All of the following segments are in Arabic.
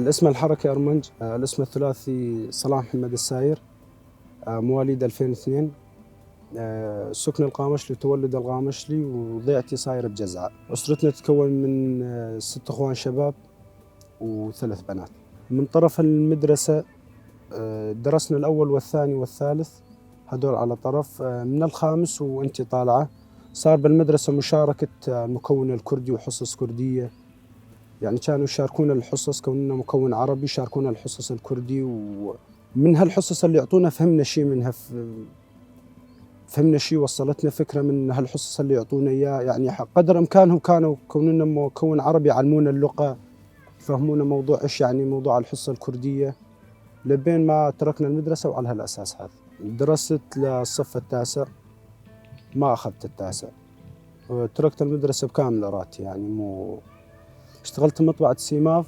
الاسم الحركي أرمنج، الاسم الثلاثي صلاح محمد الساير، مواليد 2002، سكن القامشلي وتولد القامشلي، وضيعتي صاير بجزعة. أسرتنا تتكون من 6 أخوان شباب و3 بنات. من طرف المدرسة درسنا الأول والثاني والثالث، هدول على طرف. من الخامس وأنت طالعة صار بالمدرسة مشاركة المكون الكردي وحصص كردية، يعني كانوا يشاركون الحصص، كوننا مكون عربي يشاركون الحصص الكردي، ومن هالحصص اللي يعطونا فهمنا شيء منها، فهمنا شيء، وصلتنا فكرة من هالحصص اللي يعطونا إياه. يعني قدر إمكانهم كانوا كوننا مكون عربي يعلمونا اللغة، يفهمونا موضوع إيش يعني موضوع الحصة الكردية، لبين ما تركنا المدرسة. وعلى هالأساس هذا درست للصف التاسع، ما أخذت التاسع، وتركت المدرسة بكامل إرادتي. يعني اشتغلت مطبعة سيماف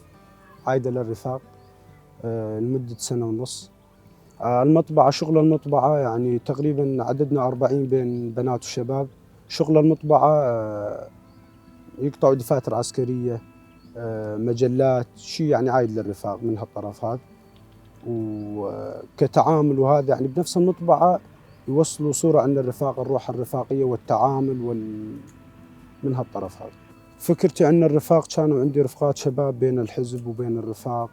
عايدة للرفاق لمدة 1.5 سنة. المطبعة، شغل المطبعة يعني تقريبا عددنا 40 بين بنات وشباب. شغل المطبعة يقطعوا دفاتر عسكرية، مجلات، شيء يعني عايد للرفاق من هالطرف هذا. وكتعامل وهذا يعني بنفس المطبعة يوصلوا صورة عن الرفاق، الروح الرفاقية والتعامل من هالطرف هذا. فكرتي عن الرفاق، كانوا عندي رفقات شباب بين الحزب وبين الرفاق.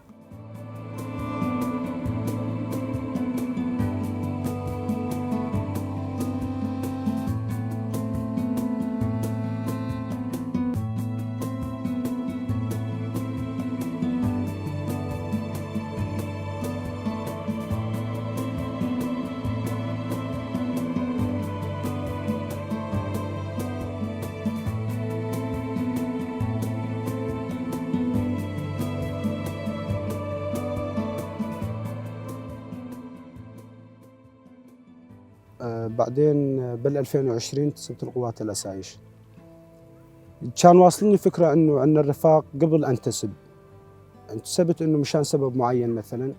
بعدين بال 2020 انتسبت القوات الأسايش. كان واصلني فكرة انه عن الرفاق قبل انتسب، انتسبت انه مشان سبب معين. مثلا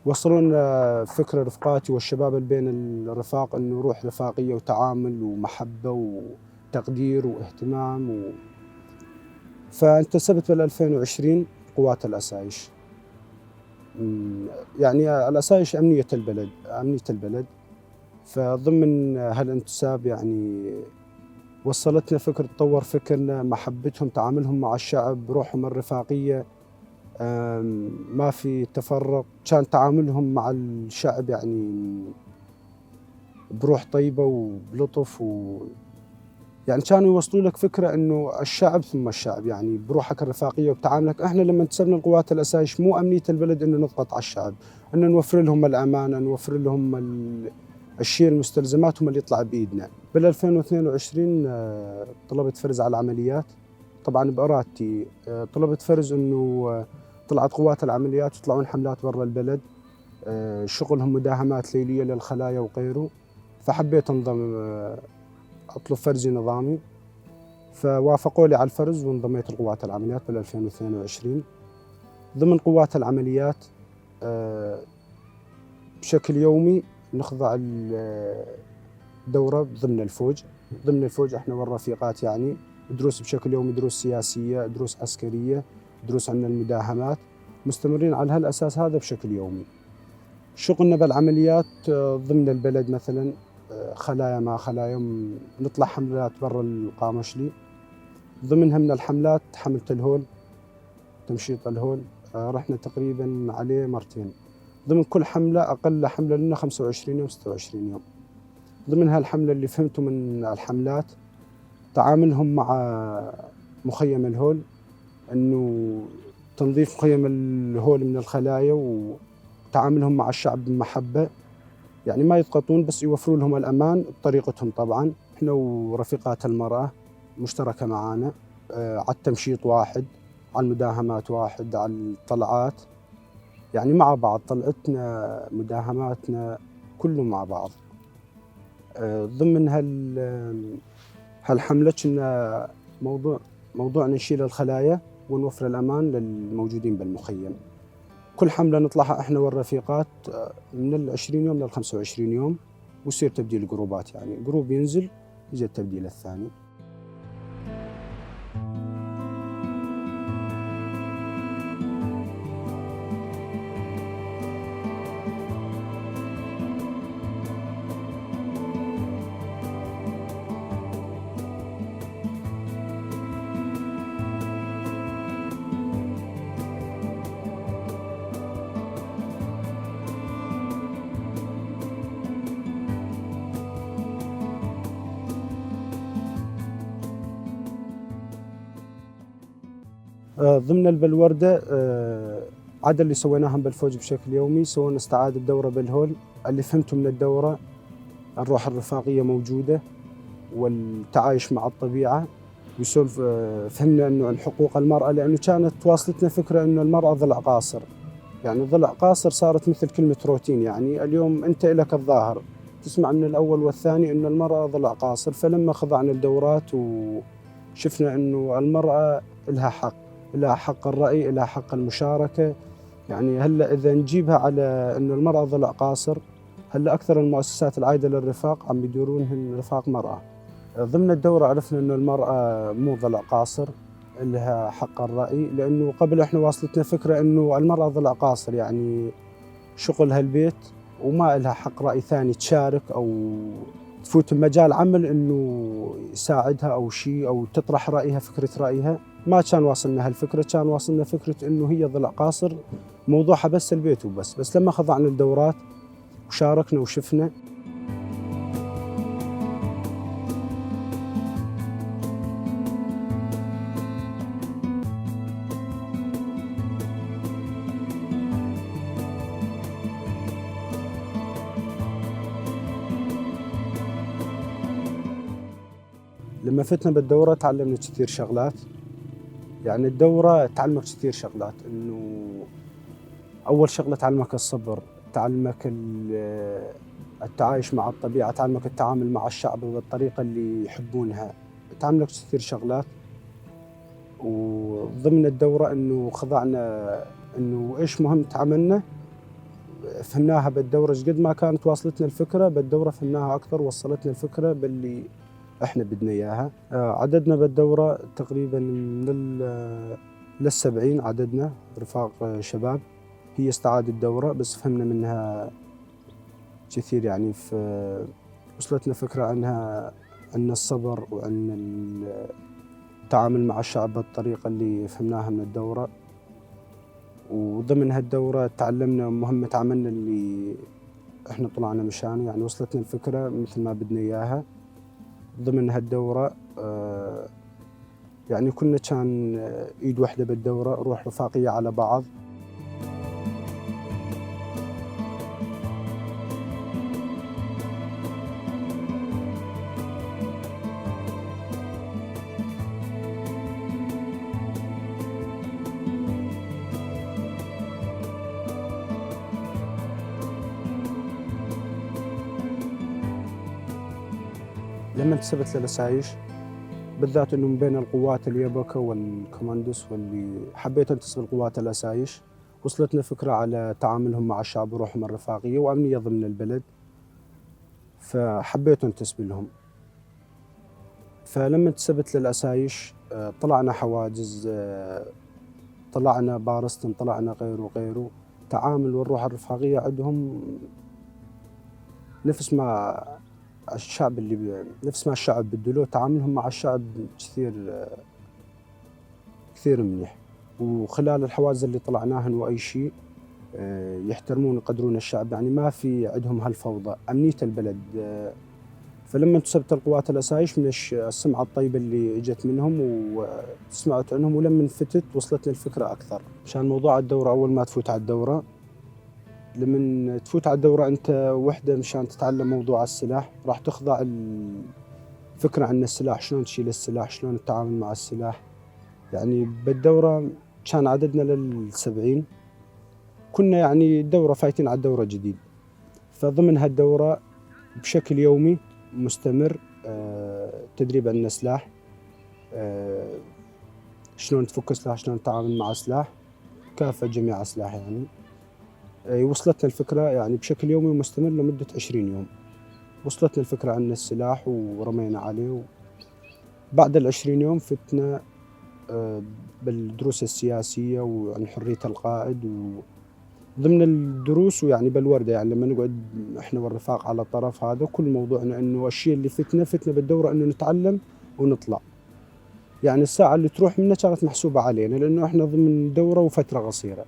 وصلونا فكرة رفقاتي والشباب اللي بين الرفاق انه روح رفاقية وتعامل ومحبة وتقدير واهتمام فانتسبت بال 2020 قوات الأسايش. يعني الأسايش أمنية البلد. فضمن هالانتساب يعني وصلتنا فكرة، تطور فكرنا، محبتهم، تعاملهم مع الشعب، روحهم الرفاقية، ما في تفرق. كان تعاملهم مع الشعب يعني بروح طيبة وبلطف، يعني كانوا يوصلوا لك فكرة انه الشعب ثم الشعب، يعني بروحك الرفاقية وبتعاملك. احنا لما انتسبنا القوات الأسايش مو أمنية البلد انه نضغط على الشعب، انه نوفر لهم الأمانة، نوفر لهم الشيء المستلزمات هم اللي يطلع بإيدنا. بال 2022 طلبت فرز على العمليات، طبعا بإرادتي. طلبت فرز انه طلعت قوات العمليات يطلعون حملات برا البلد، شغلهم مداهمات ليلية للخلايا وغيره. فحبيت انضم، اطلب فرزي نظامي، فوافقوا لي على الفرز وانضميت لقوات العمليات بال 2022. ضمن قوات العمليات بشكل يومي نخضع الدورة ضمن الفوج. احنا والرفيقات يعني دروس بشكل يومي، دروس سياسية، دروس عسكرية، دروس عن المداهمات، مستمرين على هالأساس هذا بشكل يومي. شغلنا بالعمليات ضمن البلد، مثلا خلايا مع خلايا، نطلع حملات برا القامشلي. ضمنها من الحملات حملة الهول، تمشيط الهول، رحنا تقريبا عليه مرتين. ضمن كل حملة أقل حملة لنا 25 يوم 26 يوم. ضمن هالحملة اللي فهمته من الحملات تعاملهم مع مخيم الهول، أنه تنظيف مخيم الهول من الخلايا، وتعاملهم مع الشعب بمحبة، يعني ما يضغطون بس يوفروا لهم الأمان بطريقتهم. طبعا إحنا ورفيقات المرأة مشتركة معانا، على التمشيط واحد، على المداهمات واحد، على الطلعات يعني مع بعض، طلعتنا مداهماتنا كله مع بعض. ضمن هالحملة كنا موضوع نشيل الخلايا ونوفر الأمان للموجودين بالمخيم. كل حملة نطلعها إحنا والرفيقات من 20 يوم ل25 يوم، ويصير تبديل جروبات، يعني جروب ينزل يجي التبديل الثاني. ضمن البلوردة عدا اللي سويناهم بالفوج بشكل يومي، سوينا استعادة دورة بالهول. اللي فهمته من الدورة الروح الرفاقية موجودة والتعايش مع الطبيعة، ويسولف. فهمنا انه عن حقوق المرأة، لانه كانت واصلتنا فكرة انه المرأة ضلع قاصر، يعني ضلع قاصر صارت مثل كلمة روتين. يعني اليوم انت لك الظاهر تسمع من الاول والثاني انه المرأة ضلع قاصر. فلما خضعنا الدورات وشفنا انه المرأة لها حق، لها حق الرأي، لها حق المشاركة. يعني هلا اذا نجيبها على انه المرأة ضلع قاصر، هلا اكثر المؤسسات العايدة للرفاق عم يدورونهن رفاق مرأة. ضمن الدورة عرفنا انه المرأة مو ضلع قاصر، لها حق الرأي. لانه قبل احنا واصلتنا فكرة انه المرأة ضلع قاصر، يعني شغلها البيت وما لها حق رأي ثاني تشارك او تفوت بمجال عمل انه يساعدها او شيء، او تطرح رأيها، فكرة رأيها. ما كان واصلنا هالفكرة، كان واصلنا فكرة انه هي ضلع قاصر موضوعها بس البيت وبس. بس لما خضعنا الدورات وشاركنا وشفنا، لما فتنا بالدورة تعلمنا كثير شغلات. يعني الدورة تعلمك كثير شغلات، انه اول شغلة تعلمك الصبر، تعلمك التعايش مع الطبيعة، تعلمك التعامل مع الشعب بالطريقة اللي يحبونها، تعلمك كثير شغلات. وضمن الدورة انه خضعنا انه ايش مهم تعاملنا، فهمناها بالدورة. قد ما كانت واصلتنا الفكرة بالدورة فهمناها اكثر، وصلتنا الفكرة باللي احنا بدنا اياها. عددنا بالدورة تقريبا من لل70 عددنا رفاق شباب. هي استعادة الدورة بس فهمنا منها كثير، يعني وصلتنا فكرة عنها، عن الصبر وعن التعامل مع الشعب بالطريقة اللي فهمناها من الدورة. وضمن هالدورة تعلمنا مهمة عملنا اللي احنا طلعنا مشانه، يعني وصلتنا الفكرة مثل ما بدنا اياها. ضمن هالدورة يعني كنا كان ايد واحدة بالدورة، روح رفاقية على بعض. لما انتسبت للأسايش بالذات انه من بين القوات اليبكة والكوماندوس، واللي حبيت انتسب لقوات الأسايش، وصلتنا فكرة على تعاملهم مع الشعب وروحهم الرفاقية وأمنية ضمن البلد، فحبيت انتسب لهم. فلما انتسبت للأسايش طلعنا حواجز، طلعنا بارستن، طلعنا غيره وغيره. تعامل والروح الرفاقية عندهم نفس ما الشعب نفس ما الشعب بده له. تعاملهم مع الشعب كثير منيح. وخلال الحواجز اللي طلعناهن واي شيء يحترمون ويقدرون الشعب، يعني ما في عندهم هالفوضى، امنيه البلد. فلما انتسبت القوات الاسايش من السمعه الطيبه اللي اجت منهم وسمعت عنهم، ولما فتت وصلتني الفكره اكثر. مشان موضوع الدوره، اول ما تفوت على الدوره، لمن تفوت على الدوره انت وحده مشان تتعلم موضوع السلاح، راح تخضع الفكره عن السلاح، شلون تشيل السلاح، شلون التعامل مع السلاح. يعني بالدورة كان عددنا لل70، كنا يعني الدورة فايتين على الدورة جديد. فضمن هالدورة بشكل يومي مستمر تدريب عن سلاح، شلون تفك سلاح، شلون تتعامل مع سلاح، كافة جميع سلاح. يعني وصلتنا الفكرة يعني بشكل يومي مستمر لمدة 20 يوم. وصلتنا الفكرة عن السلاح ورمينا عليه. بعد ال20 يوم فتنا بالدروس السياسية وعن حرية القائد. وضمن الدروس ويعني بالوردة، يعني لما نقعد احنا والرفاق على الطرف هذا، كل موضوعنا انه الشيء اللي فتنا بالدورة انه نتعلم ونطلع. يعني الساعة اللي تروح منا كانت محسوبة علينا، لانه احنا ضمن دورة وفترة قصيرة.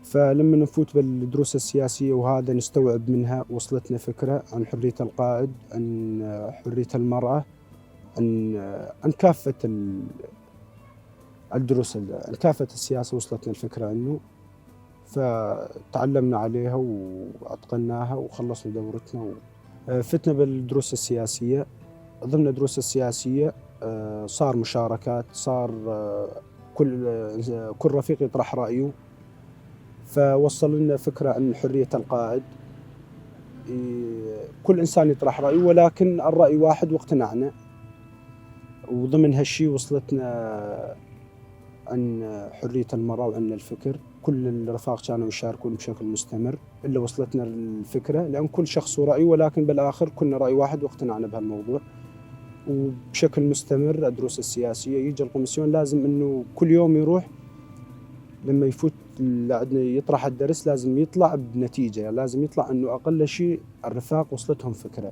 فلما نفوت بالدروس السياسية وهذا نستوعب منها، وصلتنا فكرة عن حرية القائد، عن حرية المرأة، عن كافة الدروس كافة السياسة وصلتنا الفكرة عنه، فتعلمنا عليها وأتقناها وخلصنا دورتنا. فتنا بالدروس السياسية. ضمن الدروس السياسية صار مشاركات، صار كل رفيق يطرح رأيه، فوصل لنا فكرة عن حرية القائد. كل إنسان يطرح رأيه ولكن الرأي واحد واقتنعنا. وضمن هالشي وصلتنا عن حرية المرأة وعن الفكر. كل الرفاق كانوا يشاركون بشكل مستمر إلا وصلتنا الفكرة، لأن كل شخص ورأيه ولكن بالآخر كنا رأي واحد واقتنعنا بهالموضوع. وبشكل مستمر الدروس السياسية يجي الكوميسيون لازم إنه كل يوم يروح، لما يفوت عندنا يطرح الدرس لازم يطلع بنتيجة، يعني لازم يطلع إنه أقل شيء الرفاق وصلتهم فكرة.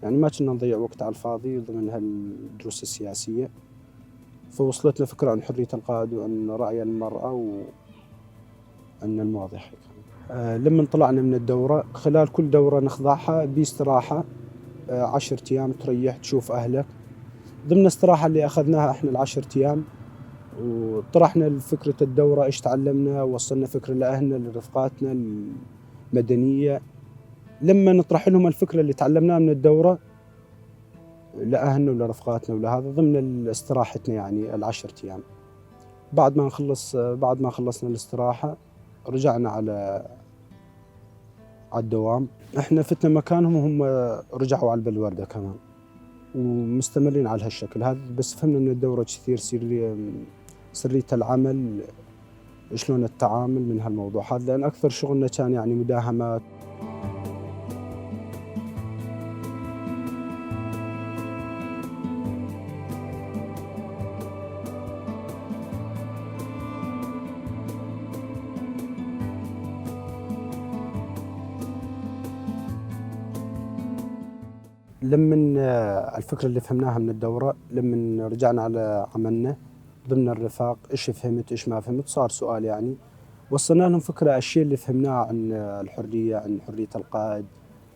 يعني ما كنا نضيع وقت على الفاضي ضمن هالدروس السياسية. فوصلتنا فكرة عن حرية القائد وعن رأي المرأة وعن المواضيع. لما طلعنا من الدورة، خلال كل دورة نخضعها باستراحة 10 أيام تريح تشوف أهلك. ضمن الاستراحة اللي أخذناها إحنا ال10 أيام وطرحنا فكرة الدورة، إيش تعلمنا، وصلنا فكرة لأهلنا لرفقاتنا المدنية. لما نطرح لهم الفكرة اللي تعلمناها من الدورة لأهلنا ولرفقاتنا ولهذا ضمن استراحتنا يعني ال10 أيام. بعد ما خلصنا الاستراحة رجعنا على الدوام. احنا فتنا مكانهم وهم رجعوا على البلوردة كمان، ومستمرين على هالشكل هذا. بس فهمنا ان الدورة كثير سرية العمل، شلون التعامل من هالموضوع هذا، لأن أكثر شغلنا كان يعني مداهمات. لمن الفكرة اللي فهمناها من الدورة، لمن رجعنا على عملنا ضمن الرفاق، إيش فهمت إيش ما فهمت، صار سؤال يعني. وصلنا لهم فكرة الشيء اللي فهمناه عن الحرية، عن حرية القائد،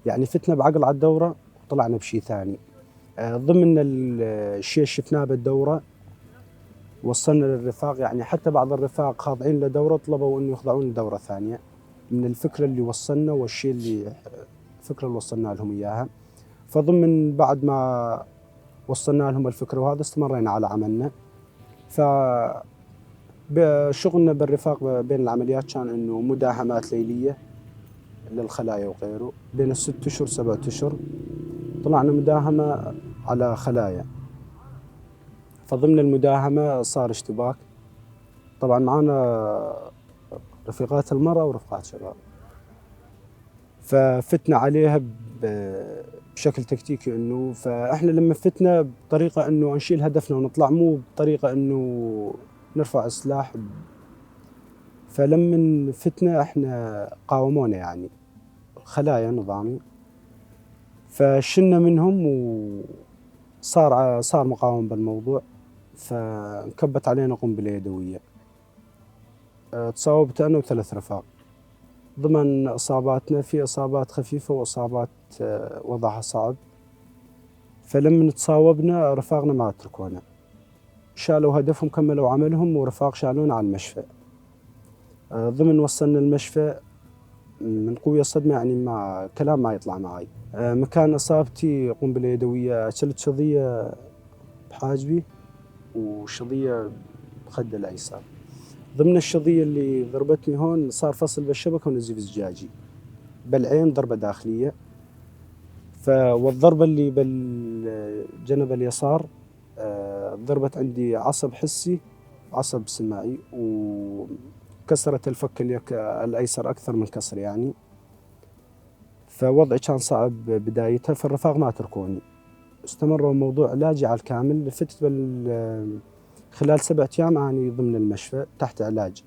يعني فتنا بعقل على الدورة وطلعنا بشيء ثاني. ضمن الشيء اللي شفناه بالدورة وصلنا للرفاق، يعني حتى بعض الرفاق خاضعين لدورة طلبوا إنه يخضعون لدورة ثانية من الفكرة اللي وصلنا والشيء الفكرة اللي وصلنا لهم إياها. فضمن بعد ما وصلنا لهم الفكرة وهذا استمرينا على عملنا. فشغلنا بالرفاق بين العمليات كان إنه مداهمات ليلية للخلايا وغيره. بين 6 أشهر 7 أشهر طلعنا مداهمة على خلايا. فضمن المداهمة صار اشتباك، طبعا معنا رفيقات المرأة ورفقات شباب، ففتنا عليها بشكل تكتيكي. انه فاحنا لما فتنا بطريقه انه نشيل هدفنا ونطلع، مو بطريقه انه نرفع السلاح. فلما فتنا احنا قاومونا يعني خلايا نظامي، فشلنا منهم وصار مقاومه بالموضوع. فانكبت علينا قنبله يدويه. تصاوبت انا و3 رفاق. ضمن اصاباتنا في اصابات خفيفه واصابات وضعها صعب. فلما تصاوبنا رفاقنا ما تركونا، شالوا هدفهم كملوا عملهم، ورفاق شالونا على المشفى. ضمن وصلنا المشفى من قوية الصدمة، يعني ما كلام ما يطلع معي. مكان إصابتي قنبلة يدوية، شلت شظية بحاجبي وشظية بخد الأيسر. ضمن الشظية اللي ضربتني هون صار فصل بالشبكة ونزيف زجاجي، بالعين ضربة داخلية. والضربة اللي بالجنب اليسار ضربت عندي عصب حسي عصب سماعي، وكسرت الفك الأيسر أكثر من كسر يعني. فوضعي كان صعب بدايتها. فالرفاق ما تركوني، استمروا الموضوع علاجي على الكامل. فتت خلال 7 أيام أنا ضمن المشفى تحت علاج.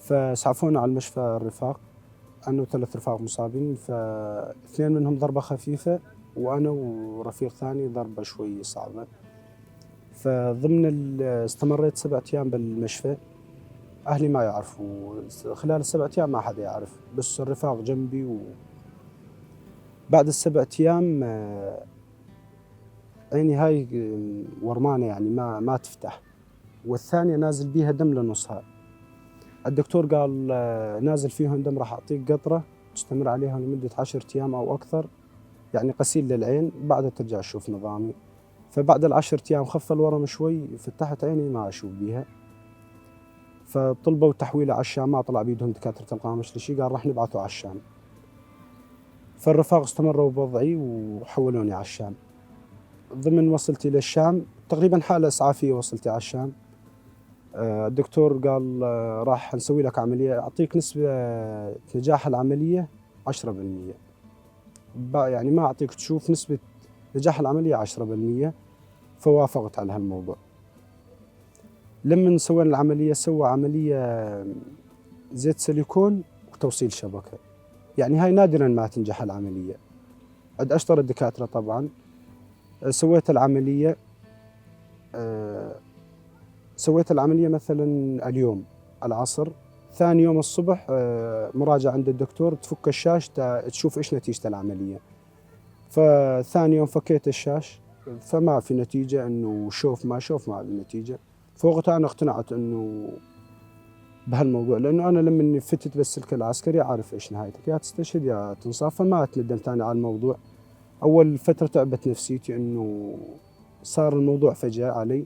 فسعفونا على المشفى الرفاق، أنا و3 رفاق مصابين، فاثنين منهم ضربة خفيفة وأنا ورفيق ثاني ضربة شوي صعبة. استمريت 7 أيام بالمشفى. أهلي ما يعرفوا، خلال ال7 أيام ما حدا يعرف، بس الرفاق جنبي. وبعد ال7 أيام عيني هاي ورمانة، يعني ما تفتح، والثانية نازل بيها دم لنصها. الدكتور قال نازل فيهم دم، راح أعطيك قطرة تستمر عليها لمدة 10 أيام أو أكثر، يعني غسيل للعين، بعدها ترجع تشوف نظامي. فبعد ال10 أيام خف الورم شوي، فتحت عيني ما أشوف بيها. فطلبوا تحويله على الشام، ما طلع بيدهم دكاترة القامش لشي، قال راح نبعثه على الشام. فالرفاق استمروا بوضعي وحولوني على الشام. ضمن وصلتي للشام تقريبا حالة إسعافية، وصلتي على الشام. الدكتور قال راح نسوي لك عملية، أعطيك نسبة نجاح العملية 10%، يعني ما أعطيك تشوف نسبة نجاح العملية 10%. فوافقت على هالموضوع. لما سوينا العملية، سوى عملية زيت سيليكون وتوصيل شبكة، يعني هاي نادرا ما تنجح العملية، عند أشطر الدكاترة طبعا. سويت العملية مثلا اليوم العصر، ثاني يوم الصبح مراجعة عند الدكتور، تفك الشاش تشوف إيش نتيجة العملية. فثاني يوم فكيت الشاش، فما في نتيجة، إنه ما في نتيجة. فوقتها أنا اقتنعت إنه بهالموضوع، لأنه أنا لما فتت بالسلك العسكري عارف إيش نهايتك، يا تستشهد يا تنصاب. فما أتندم ثاني على الموضوع. أول فترة تعبت نفسيتي، إنه صار الموضوع فجأة علي.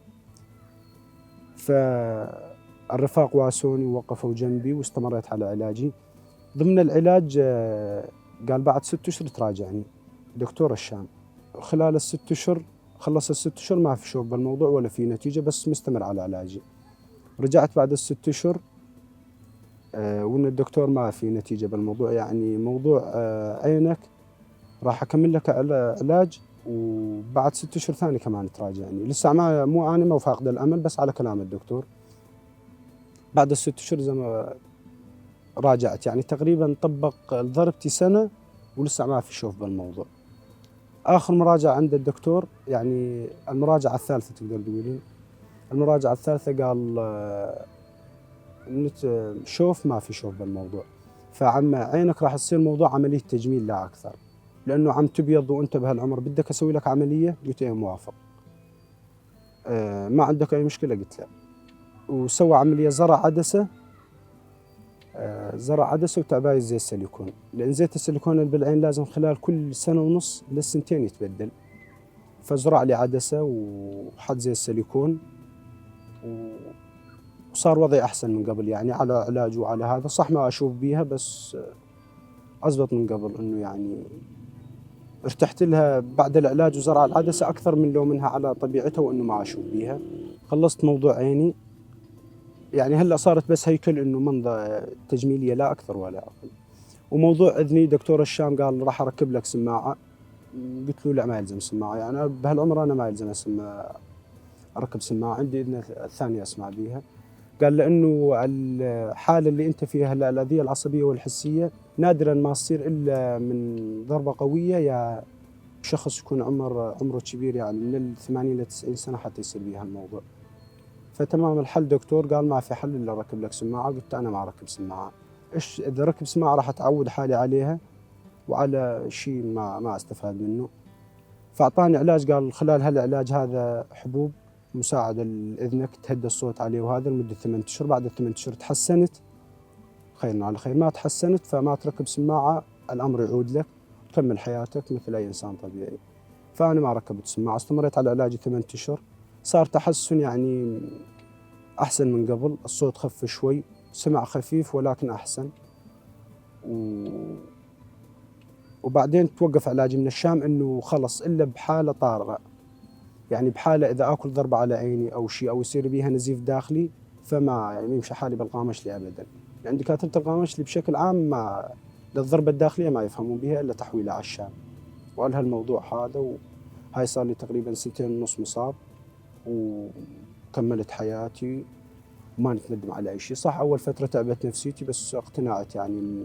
فالرفاق واسوني ووقفوا جنبي، واستمريت على علاجي. ضمن العلاج قال بعد 6 أشهر تراجعني دكتور الشام. خلال ال6 أشهر، خلص ال6 أشهر ما في شوف بالموضوع ولا في نتيجة، بس مستمر على علاجي. رجعت بعد ال6 أشهر وإن الدكتور ما في نتيجة بالموضوع، يعني موضوع عينك راح أكمل لك علاج، وبعد 6 أشهر ثاني كمان تراجعني. لسه أنا مو فاقد الأمل، بس على كلام الدكتور. بعد ال6 أشهر زي ما راجعت، يعني تقريبا طبق ضربتي سنة ولسه ما في شوف بالموضوع. آخر مراجعة عند الدكتور، يعني المراجعة الثالثة تقدر تقولين، المراجعة الثالثة قال شوف ما في شوف بالموضوع، فعم عينك راح تصير موضوع عملية تجميل لا أكثر، لأنه عم تبيض وأنت بهالعمر، بدك أسوي لك عملية؟ قلت إيه موافق. ما عندك أي مشكلة؟ قلت لا. وسوى عملية زرع عدسة وتعباية زيت سيليكون، لأن زيت السيليكون اللي بالعين لازم خلال كل سنة ونص للسنتين يتبدل. فزرع لي عدسة وحط زيت سيليكون، وصار وضعي أحسن من قبل، يعني على علاج وعلى هذا. صح ما أشوف بيها، بس أزبط من قبل، إنه يعني ارتحت لها بعد العلاج وزرع العدسة أكثر من لو منها على طبيعتها وإنه ما أشوف بيها. خلصت موضوع عيني، يعني هلا صارت بس هيكل، إنه منظر تجميلية لا أكثر ولا أقل. وموضوع إذني، دكتور الشام قال راح أركب لك سماعة. قلت له لا، ما يلزم سماعة، يعني بهالعمر أنا ما يلزم أركب سماعة، عندي إذن الثانية أسمع بيها. قال لأنه الحالة اللي أنت فيها هلا، الأذية العصبية والحسية، نادرا ما تصير إلا من ضربة قوية، يا شخص يكون عمره كبير، يعني من 80 ل 90 سنة حتى يصير بيها الموضوع. فتمام الحل دكتور، قال ما في حل إلا ركب لك سماعة. قلت أنا ما أركب سماعة، إيش إذا ركب سماعة راح أتعود حالي عليها، وعلى شيء ما أستفاد منه. فأعطاني علاج، قال خلال هالعلاج هذا حبوب مساعدة لإذنك تهدى الصوت عليه، وهذا لمدة 8 أشهر. بعد ال8 أشهر تحسنت خيرنا على خير، ما تحسنت فما تركب سماعة، الأمر يعود لك، تكمل حياتك مثل أي إنسان طبيعي. فأنا ما ركبت سماعة، استمريت على علاجي 8 أشهر. صار تحسن، يعني أحسن من قبل، الصوت خف شوي، سمع خفيف ولكن أحسن. وبعدين توقف علاجي من الشام، إنه خلص إلا بحالة طارئة، يعني بحالة إذا آكل ضربة على عيني أو شيء، أو يصير بيها نزيف داخلي، فما يعني يمشي حالي بالقامشلي أبدا. يعني دكاترة القامشلي بشكل عام ما للضربة الداخلية ما يفهمون بها إلا تحويلها على الشام. وقال هالموضوع هذا، وهاي صار لي تقريبا 2.5 سنين مصاب، وكملت حياتي ما نتندم على أي شيء. صح أول فترة تعبت نفسيتي بس اقتنعت يعني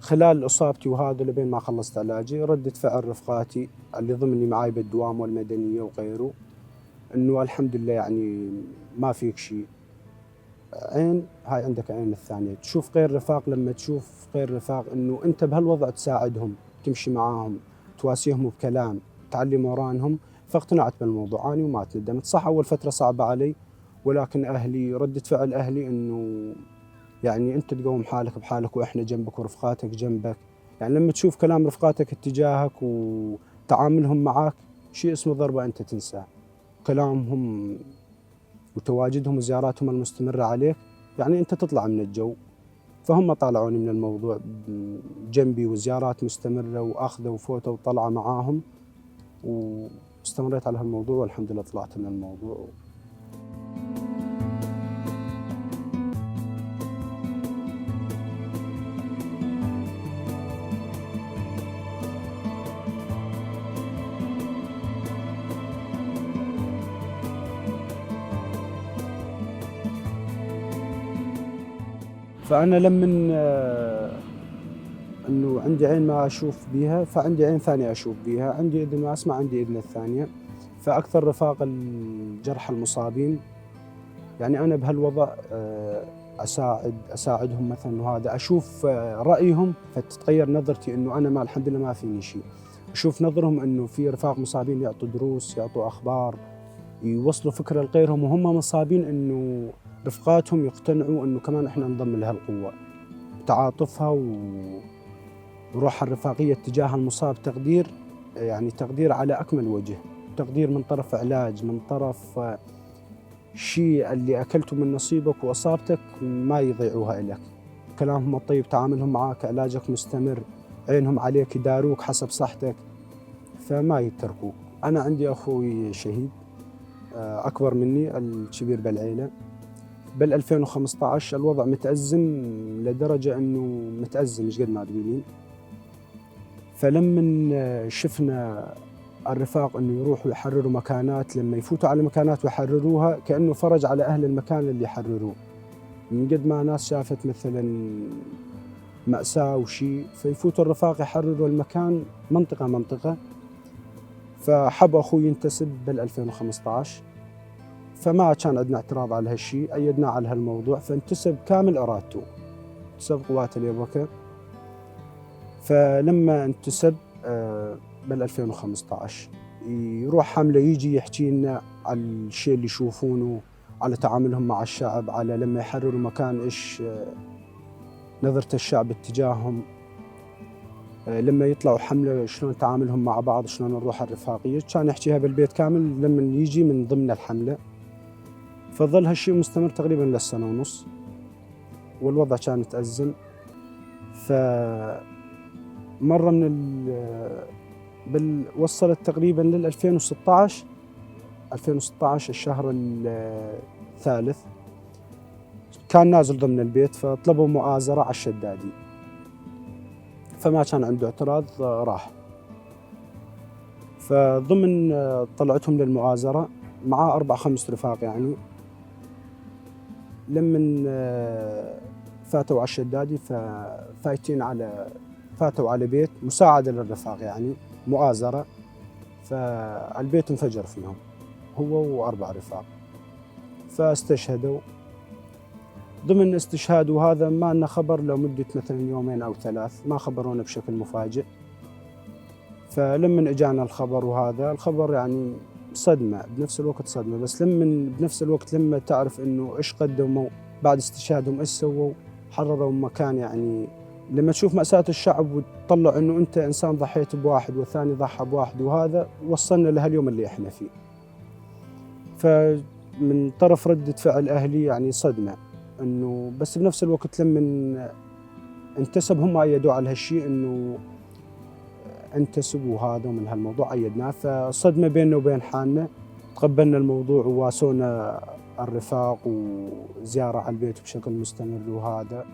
خلال إصابتي وهذا لبين ما خلصت علاجي ردة فعل رفقاتي اللي ضمني معاي بالدوام والمدنية وغيره إنه الحمد لله يعني ما فيك شيء، عين هاي عندك عين الثانية. تشوف غير رفاق، لما تشوف غير رفاق إنه أنت بهالوضع تساعدهم، تمشي معاهم، تواسيهم بكلام، تعلم ورانهم، فاقتنعت بالموضوع أنا وما تندمت. صح أول فترة صعبة علي ولكن أهلي ردة فعل أهلي إنه يعني أنت تقوم حالك بحالك وإحنا جنبك ورفقاتك جنبك. يعني لما تشوف كلام رفقاتك اتجاهك وتعاملهم معك شيء اسمه ضربة أنت تنساه، كلامهم وتواجدهم وزياراتهم المستمرة عليك يعني أنت تطلع من الجو. فهم طالعوني من الموضوع جنبي وزيارات مستمرة وأخذة وفوتة وطلعة معاهم، واستمريت على هالموضوع والحمد لله طلعت من الموضوع. فأنا لمن إنه عندي عين ما أشوف بيها فعندي عين ثانية أشوف بيها، عندي إذن ما أسمع عندي إذن الثانية. فأكثر رفاق الجرحى المصابين يعني أنا بهالوضع أساعدهم مثلا وهذا، أشوف رأيهم فتتغير نظرتي إنه أنا ما الحمد لله ما فيني شيء. أشوف نظرهم إنه في رفاق مصابين يعطوا دروس، يعطوا أخبار، يوصلوا فكرة لغيرهم وهم مصابين، إنه رفقاتهم يقتنعوا إنه كمان إحنا نضم لها القوة. تعاطفها وروحها الرفاقية تجاه المصاب تقدير، يعني تقدير على أكمل وجه، تقدير من طرف علاج، من طرف شيء اللي أكلته من نصيبك وأصابتك ما يضيعوها إلك. كلامهم الطيب، تعاملهم معاك، علاجك مستمر، عينهم عليك، يداروك حسب صحتك فما يتركوك. أنا عندي أخوي شهيد أكبر مني الكبير بالعيلة، بال 2015 الوضع متأزم لدرجة أنه متأزم مش قد ما تقولين. فلما شفنا الرفاق أنه يروحوا يحرروا مكانات، لما يفوتوا على مكانات ويحرروها كأنه فرج على أهل المكان اللي يحرروه، من قد ما ناس شافت مثلا مأساة وشيء فيفوتوا الرفاق يحرروا المكان منطقة منطقة. فحب أخوي ينتسب بال 2015 فما كان عندنا اعتراض على هالشيء، أيدنا على هالموضوع فانتسب كامل إرادته، انتسب قوات اليبكة. فلما انتسب بال 2015 يروح حملة يجي يحكي لنا على الشيء اللي يشوفونه، على تعاملهم مع الشعب، على لما يحرروا مكان إيش نظرة الشعب اتجاههم، لما يطلعوا حملة شلون تعاملهم مع بعض، شلون الروح الرفاقية. كان يحكيها بالبيت كامل لما يجي من ضمن الحملة. فظل هالشيء مستمر تقريبا للسنة ونص والوضع كان متأزم. فمرة وصلت تقريبا لل 2016 الشهر الثالث كان نازل ضمن البيت فطلبوا مؤازرة على الشدادي، فما كان عنده اعتراض راح. فضمن طلعتهم للمؤازرة معاه 4-5 رفاق يعني. لمن فاتوا على الشدادي فاتوا على بيت مساعدة للرفاق يعني مؤازرة، فالبيت انفجر فيهم هو و4 رفاق فاستشهدوا. ضمن استشهاد وهذا ما لنا خبر لمدة مثلا 2 أو 3 ما خبرونا بشكل مفاجئ. فلما اجانا الخبر وهذا الخبر يعني صدمة بنفس الوقت صدمة، بس بنفس الوقت لما تعرف انه ايش قدموا بعد استشهادهم، ايش سووا، حرروا مكان. يعني لما تشوف مأساة الشعب وتطلع انه انت انسان ضحيت بواحد والثاني ضحى بواحد وهذا وصلنا لهاليوم اللي احنا فيه. فمن طرف ردة فعل اهلي يعني صدمة انه، بس بنفس الوقت لما انتسب هم ايدوا على هالشيء انه انتسبوا هذا ومن هالموضوع أيدناه. فصدمة بيننا وبين حالنا، تقبلنا الموضوع وواسونا الرفاق وزيارة على البيت بشكل مستمر وهذا.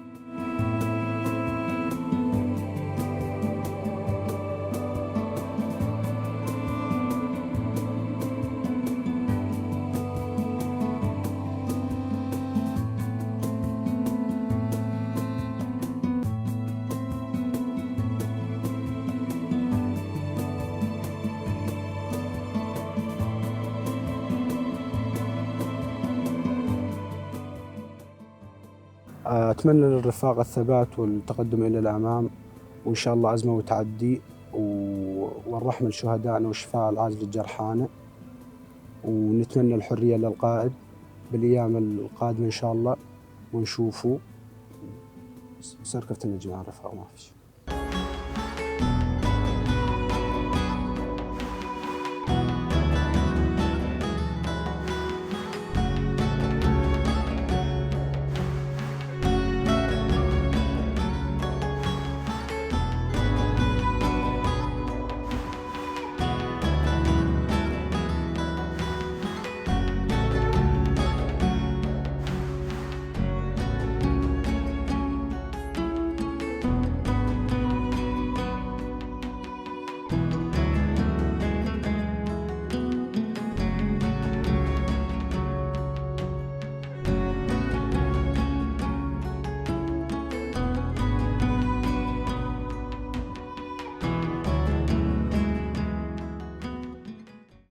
أتمنى للرفاق الثبات والتقدم إلى الأمام، وإن شاء الله عزمة وتعدي، والرحمة لشهدائنا والشفاء العاجل لجرحانا، ونتمنى الحرية للقائد بالأيام القادمة إن شاء الله، ونشوفه سركفت النجمة الرفاق ما فيش.